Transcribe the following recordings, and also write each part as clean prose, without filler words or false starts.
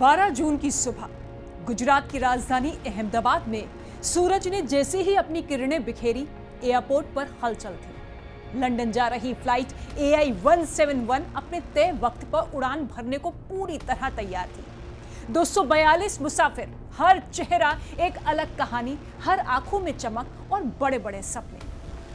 12 जून की सुबह गुजरात की राजधानी अहमदाबाद में सूरज ने जैसे ही अपनी किरणें बिखेरी, एयरपोर्ट पर हलचल थी। लंदन जा रही फ्लाइट AI-171 अपने तय वक्त पर उड़ान भरने को पूरी तरह तैयार थी। 242 मुसाफिर, हर चेहरा एक अलग कहानी, हर आंखों में चमक और बड़े बड़े सपने।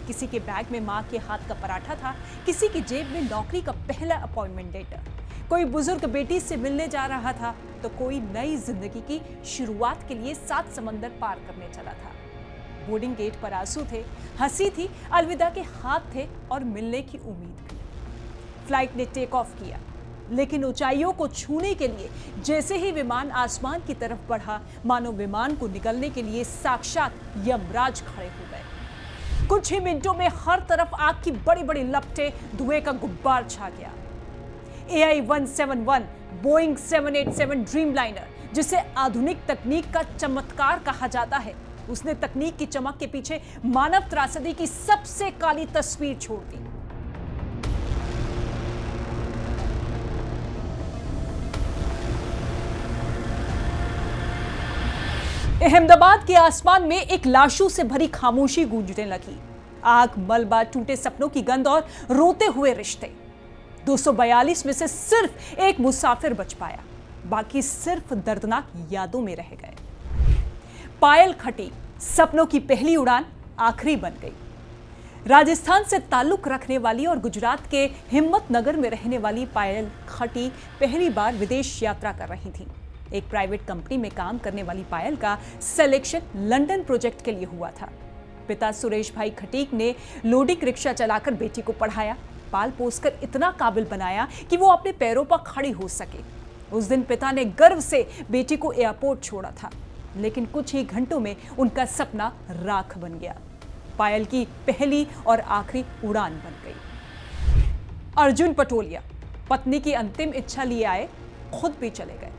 किसी के बैग में माँ के हाथ का पराठा था, किसी की जेब में नौकरी का पहला अपॉइंटमेंट लेटर। कोई बुजुर्ग बेटी से मिलने जा रहा था तो कोई नई जिंदगी की शुरुआत के लिए 7 समंदर पार करने चला था। बोर्डिंग गेट पर आंसू थे, हंसी थी, अलविदा के हाथ थे और मिलने की उम्मीद भी। फ्लाइट ने टेक ऑफ किया, लेकिन ऊंचाइयों को छूने के लिए जैसे ही विमान आसमान की तरफ बढ़ा, मानो विमान को निकलने के लिए साक्षात यमराज खड़े हो गए। कुछ ही मिनटों में हर तरफ आग की बड़ी बड़ी लपटें, धुएं का गुब्बार छा गया। AI-171 बोइंग 787 ड्रीमलाइनर, जिसे आधुनिक तकनीक का चमत्कार कहा जाता है, उसने तकनीक की चमक के पीछे मानव त्रासदी की सबसे काली तस्वीर छोड़ दी। अहमदाबाद के आसमान में एक लाशों से भरी खामोशी गूंजने लगी। आग, मलबा, टूटे सपनों की गंध और रोते हुए रिश्ते। 242 में से सिर्फ एक मुसाफिर बच पाया, बाकी सिर्फ दर्दनाक यादों में रह गए। पायल खटी, सपनों की पहली उड़ान आखिरी बन गई। राजस्थान से ताल्लुक रखने वाली और गुजरात के हिम्मतनगर में रहने वाली पायल खटी पहली बार विदेश यात्रा कर रही थी। एक प्राइवेट कंपनी में काम करने वाली पायल का सिलेक्शन लंदन प्रोजेक्ट के लिए हुआ था। पिता सुरेश भाई खटीक ने लोडिंग रिक्शा चलाकर बेटी को पढ़ाया, पाल पोस कर इतना काबिल बनाया कि वो अपने पैरों पर खड़ी हो सके। उस दिन पिता ने गर्व से बेटी को एयरपोर्ट छोड़ा था, लेकिन कुछ ही घंटों में उनका सपना राख बन गया। पायल की पहली और आखिरी उड़ान बन गई। अर्जुन पटोलिया पत्नी की अंतिम इच्छा लिए आए, खुद भी चले गए।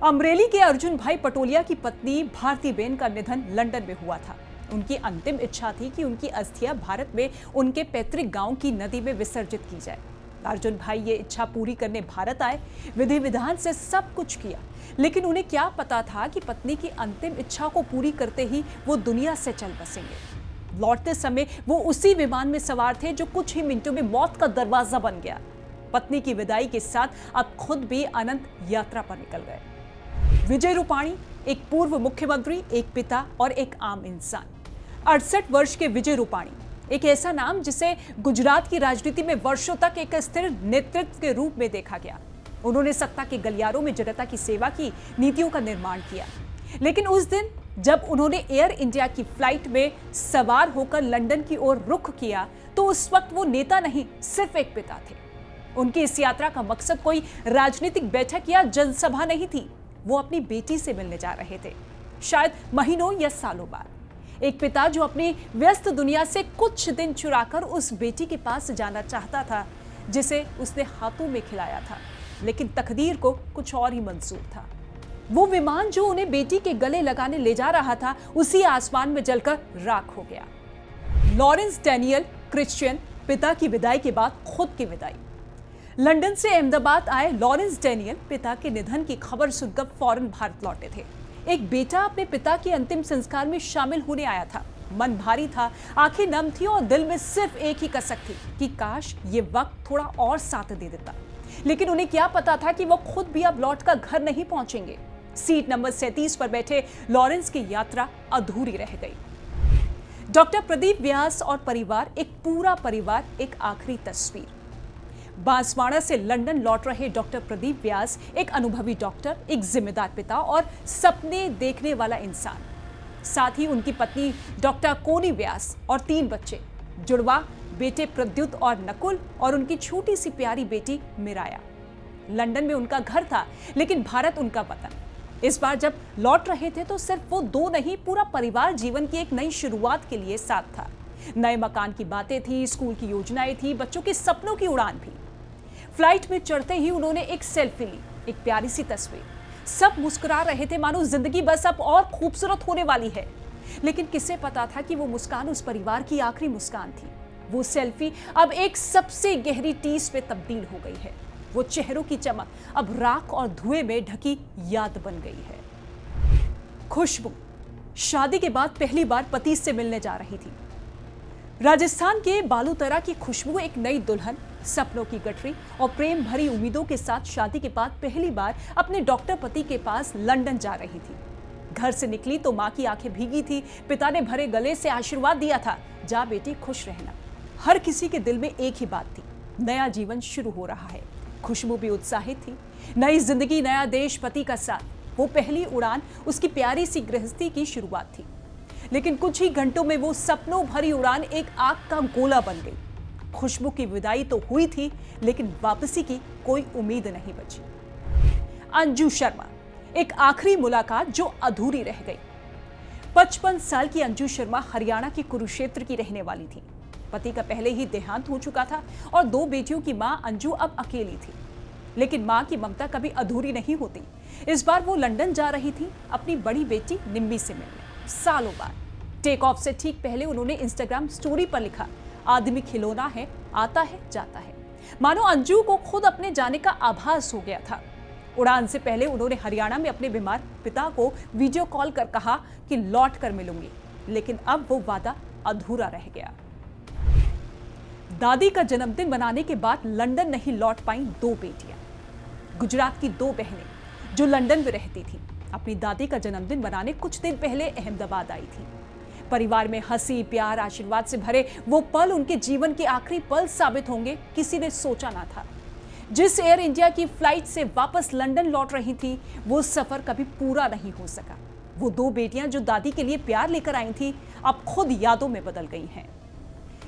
अमरेली के अर्जुन भाई पटोलिया की पत्नी भारती बेन का निधन लंदन में हुआ था। उनकी अंतिम इच्छा थी कि उनकी अस्थियां भारत में उनके पैतृक गांव की नदी में विसर्जित की जाए। अर्जुन भाई ये इच्छा पूरी करने भारत आए, विधि विधान से सब कुछ किया, लेकिन उन्हें क्या पता था कि पत्नी की अंतिम इच्छा को पूरी करते ही वो दुनिया से चल बसेंगे। लौटते समय वो उसी विमान में सवार थे जो कुछ ही मिनटों में मौत का दरवाजा बन गया। पत्नी की विदाई के साथ अब खुद भी अनंत यात्रा पर निकल गए। विजय रूपाणी, एक पूर्व मुख्यमंत्री, एक पिता और एक आम इंसान। 68 वर्ष के विजय रूपाणी, एक ऐसा नाम जिसे गुजरात की राजनीति में वर्षों तक एक स्थिर नेतृत्व के रूप में देखा गया। उन्होंने सत्ता के गलियारों में जनता की सेवा की, नीतियों का निर्माण किया। लेकिन उस दिन जब उन्होंने एयर इंडिया की फ्लाइट में सवार होकर लंदन की ओर रुख किया, तो उस वक्त वो नेता नहीं, सिर्फ एक पिता थे। उनकी इस यात्रा का मकसद कोई राजनीतिक बैठक या जनसभा नहीं थी। वो अपनी बेटी से मिलने जा रहे थे, शायद महीनों या सालों बाद। एक पिता जो अपनी व्यस्त दुनिया से कुछ दिन चुराकर उस बेटी के पास जाना चाहता था, जिसे उसने हाथों में खिलाया था, लेकिन तकदीर को कुछ और ही मंजूर था। वो विमान जो उन्हें बेटी के गले लगाने ले जा रहा था, उसी आसमान में जलकर राख हो गया। लॉरेंस डैनियल क्रिश्चियन, पिता की विदाई के बाद खुद की विदाई। लंदन से अहमदाबाद आए लॉरेंस डैनियल पिता के निधन की खबर सुनकर फौरन भारत लौटे थे। एक बेटा अपने पिता के अंतिम संस्कार में शामिल होने आया था। मन भारी था, आंखें नम थी और दिल में सिर्फ एक ही कसक थी कि काश ये वक्त थोड़ा और साथ दे देता। लेकिन उन्हें क्या पता था कि वो खुद भी अब लौटकर घर नहीं पहुंचेंगे। सीट नंबर 37 पर बैठे लॉरेंस की यात्रा अधूरी रह गई। डॉक्टर प्रदीप व्यास और परिवार, एक पूरा परिवार, एक आखिरी तस्वीर। बांसवाड़ा से लंदन लौट रहे डॉक्टर प्रदीप व्यास एक अनुभवी डॉक्टर, एक जिम्मेदार पिता और सपने देखने वाला इंसान। साथ ही उनकी पत्नी डॉक्टर कोनी व्यास और 3 बच्चे, जुड़वा बेटे प्रद्युत और नकुल और उनकी छोटी सी प्यारी बेटी मिराया। लंदन में उनका घर था, लेकिन भारत उनका वतन। इस बार जब लौट रहे थे तो सिर्फ वो 2 नहीं, पूरा परिवार जीवन की एक नई शुरुआत के लिए साथ था। नए मकान की बातें थी, स्कूल की योजनाएं थी, बच्चों के सपनों की उड़ान भी। फ्लाइट में चढ़ते ही उन्होंने एक सेल्फी ली, एक प्यारी सी तस्वीर। सब मुस्कुरा रहे थे, मानो जिंदगी बस अब और खूबसूरत होने वाली है। लेकिन किसे पता था कि वो मुस्कान उस परिवार की आखिरी मुस्कान थी। वो सेल्फी अब एक सबसे गहरी टीस पे तब्दील हो गई है। वो चेहरों की चमक अब राख और धुएं में ढकी याद बन गई है। खुशबू शादी के बाद पहली बार पति से मिलने जा रही थी। राजस्थान के बालूतरा की खुशबू एक नई दुल्हन, सपनों की गठरी और प्रेम भरी उम्मीदों के साथ शादी के बाद पहली बार अपने डॉक्टर पति के पास लंदन जा रही थी। घर से निकली तो मां की आंखें भीगी थी। पिता ने भरे गले से आशीर्वाद दिया था, जा बेटी खुश रहना। हर किसी के दिल में एक ही बात थी, नया जीवन शुरू हो रहा है। खुशबू भी उत्साहित थी। नई जिंदगी, नया देश, पति का साथ। वो पहली उड़ान, उसकी प्यारी सी गृहस्थी की शुरुआत थी। लेकिन कुछ ही घंटों में वो सपनों भरी उड़ान एक आग का गोला बन गई। खुशबू की विदाई तो हुई थी, लेकिन वापसी की कोई उम्मीद नहीं बची। अंजू शर्मा, एक आखिरी मुलाकात जो अधूरी रह गई। 55 साल की अंजू शर्मा हरियाणा के कुरुक्षेत्र की रहने वाली थी। पति का पहले ही देहांत हो चुका था और 2 बेटियों की मां अंजू अब अकेली थी। लेकिन मां की ममता कभी अधूरी नहीं होती। इस बार वो लंदन जा रही थी अपनी बड़ी बेटी निम्मी से मिलने। सालों बाद टेक ऑफ से ठीक पहले उन्होंने इंस्टाग्राम स्टोरी पर लिखा, आदमी खिलौना है, आता है जाता है। मानो अंजू को खुद अपने जाने का आभास हो गया था। उड़ान से पहले उन्होंने हरियाणा में अपने बीमार पिता को वीडियो कॉल कर कहा कि लौट कर मिलूंगी, लेकिन अब वो वादा अधूरा रह गया। दादी का जन्मदिन मनाने के बाद लंदन नहीं लौट पाईं 2 बेटियां। गुजरात की 2 बहनें जो लंदन में रहती थी, अपनी दादी का जन्मदिन मनाने कुछ दिन पहले अहमदाबाद आई थी। परिवार में हंसी, प्यार, आशीर्वाद से भरे वो पल उनके जीवन के आखिरी पल साबित होंगे, किसी ने सोचा ना था। जिस एयर इंडिया की फ्लाइट से वापस लंदन लौट रही थी, वो सफर कभी पूरा नहीं हो सका। वो 2 बेटियां जो दादी के लिए प्यार लेकर आई थी, अब खुद यादों में बदल गई हैं।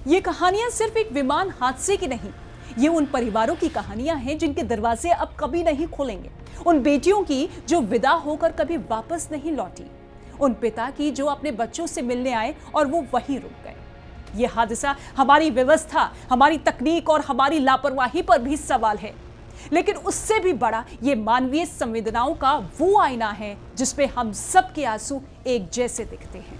ये कहानियां सिर्फ एक विमान हादसे की नहीं, ये उन परिवारों की कहानियां हैं जिनके दरवाजे अब कभी नहीं खुलेंगे। उन बेटियों की जो विदा होकर कभी वापस नहीं लौटी। उन पिता की जो अपने बच्चों से मिलने आए और वो वहीं रुक गए। ये हादसा हमारी व्यवस्था, हमारी तकनीक और हमारी लापरवाही पर भी सवाल है, लेकिन उससे भी बड़ा ये मानवीय संवेदनाओं का वो आईना है जिसपे हम सबके आंसू एक जैसे दिखते हैं।